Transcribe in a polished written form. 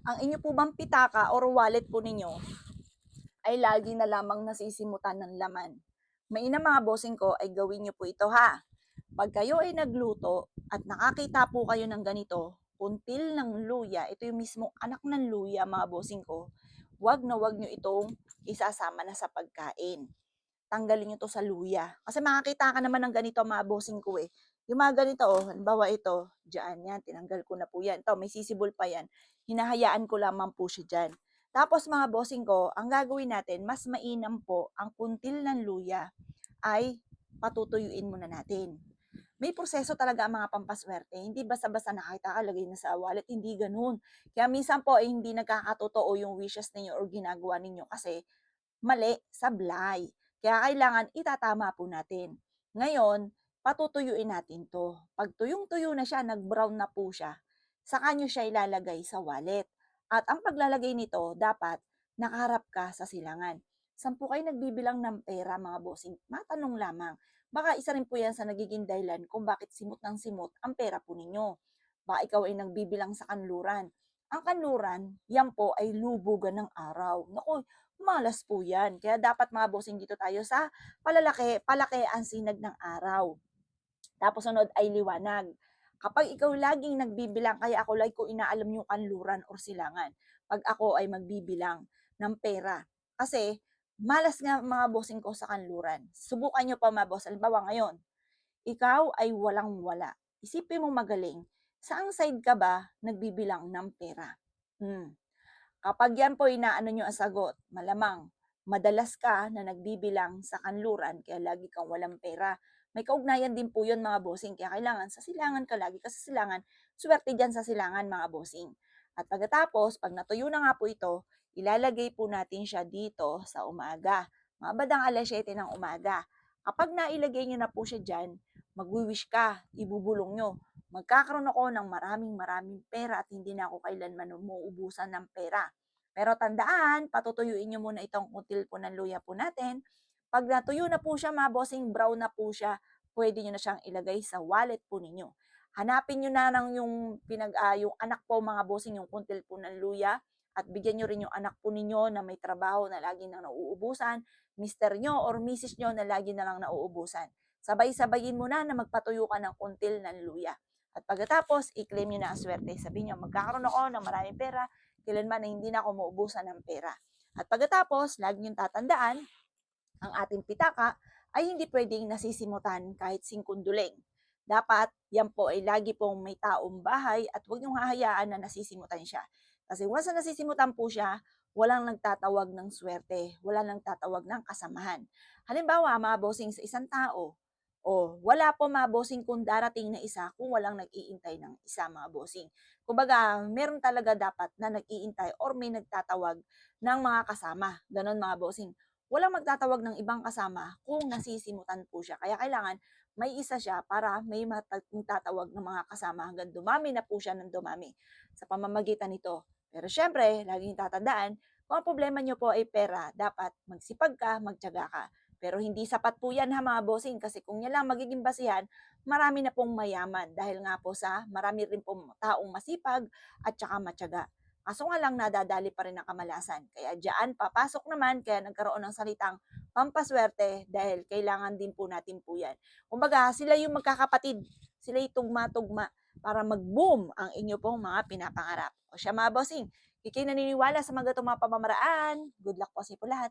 Ang inyo po bang pitaka or wallet po ninyo ay lagi na lamang nasisimutan ng laman. Mainam mga bossing ko ay gawin niyo po ito ha. Pag kayo ay nagluto at nakakita po kayo ng ganito, puntil ng luya, ito yung mismong anak ng luya mga bossing ko, wag na wag nyo itong isasama na sa pagkain. Tanggalin nyo to sa luya. Kasi makakita ka naman ng ganito mga bossing ko eh. Yung mga ganito oh, halimbawa ito, dyan yan, tinanggal ko na po yan. Ito, may sisibol pa yan. Hinahayaan ko lamang po siya dyan. Tapos mga bossing ko, ang gagawin natin, mas mainam po ang puntil ng luya ay patutuyuin muna natin. May proseso talaga ang mga pampaswerte. Hindi basta-basta nakita ka, lagay na sa wallet. Hindi ganun. Kaya minsan po, hindi nagkakatotoo yung wishes ninyo or ginagawa ninyo kasi mali, sablay. Kaya kailangan itatama po natin. Ngayon, patutuyuin natin to. Pag tuyong-tuyo na siya, nag-brown na po siya, saka nyo siya ilalagay sa wallet. At ang paglalagay nito, dapat nakaharap ka sa silangan. Saan po kayo nagbibilang ng pera mga bossing? Matanong lamang. Baka isa rin po yan sa nagiging dahilan kung bakit simot ng simot ang pera po ninyo. Baka ikaw ay nagbibilang sa kanluran. Ang kanluran, yan po ay lubugan ng araw. Naku, malas po yan. Kaya dapat mga bossing dito tayo sa palaki ang sinag ng araw. Tapos sunod ay liwanag. Kapag ikaw laging nagbibilang, kaya ako like ko inaalam yung kanluran or silangan. Pag ako ay magbibilang ng pera. Kasi malas nga mga bossing ko sa kanluran. Subukan nyo pa mga boss. Halimbawa ngayon, ikaw ay walang wala. Isipin mo magaling, saang side ka ba nagbibilang ng pera? Kapag yan po inaano nyo ang sagot, malamang madalas ka na nagbibilang sa kanluran kaya lagi kang walang pera. May kaugnayan din po yun mga bossing, kaya kailangan sa silangan ka lagi kasi silangan, swerte dyan sa silangan mga bossing. At pagkatapos, pag natuyo na nga po ito, ilalagay po natin siya dito sa umaga. Mga badang alas 7 ng umaga. Kapag nailagay nyo na po siya dyan, magwiwish ka, ibubulong nyo. Magkakaroon ako ng maraming pera at hindi na ako kailanman umuubusan ng pera. Pero tandaan, patutuyuin nyo muna itong kutil po ng luya po natin. Pag natuyo na po siya, mga bossing, brown na po siya, pwede nyo na siyang ilagay sa wallet po ninyo. Hanapin nyo na ng yung anak po mga bossing, yung kuntil po ng luya, at bigyan nyo rin yung anak po ninyo na may trabaho na lagi nang nauubusan, mister nyo or misis nyo na lagi na lang nauubusan. Sabay-sabayin mo na magpatuyo ka ng kuntil ng luya. At pagkatapos, i-claim nyo na ang swerte. Sabihin nyo, magkakaroon ako ng maraming pera, kailanman na hindi na ako maubusan ng pera. At pagkatapos, lagi niyong tatandaan, ang ating pitaka ay hindi pwedeng nasisimutan kahit singkunduling. Dapat, yan po ay lagi pong may taong bahay at huwag niyong hahayaan na nasisimutan siya. Kasi once na nasisimutan po siya, walang nagtatawag ng swerte, walang nagtatawag ng kasamahan. Halimbawa, mga bossing sa isang tao, wala po mga bossing kung darating na isa kung walang nag-iintay ng isa mga bossing. Kumbaga, meron talaga dapat na nag-iintay or may nagtatawag ng mga kasama. Ganon mga bossing. Walang magtatawag ng ibang kasama kung nasisimutan po siya. Kaya kailangan may isa siya para may magtatawag ng mga kasama hanggang dumami na po siya ng dumami sa pamamagitan nito. Pero syempre, laging tatandaan, kung ang problema nyo po ay pera, dapat magsipag ka, magtyaga ka. Pero hindi sapat po yan ha mga bossing kasi kung yan lang magiging basihan, marami na pong mayaman dahil nga po sa marami rin pong taong masipag at saka matyaga. Kaso nga lang nadadali pa rin ang kamalasan. Kaya diyan papasok naman kaya nagkaroon ng salitang pampaswerte dahil kailangan din po natin po yan. Kumbaga sila yung magkakapatid, sila yung tugma-tugma para mag-boom ang inyo pong mga pinapangarap. O siya mga bossing, kikay naniniwala sa mga itong mga pamamaraan. Good luck po sa po lahat.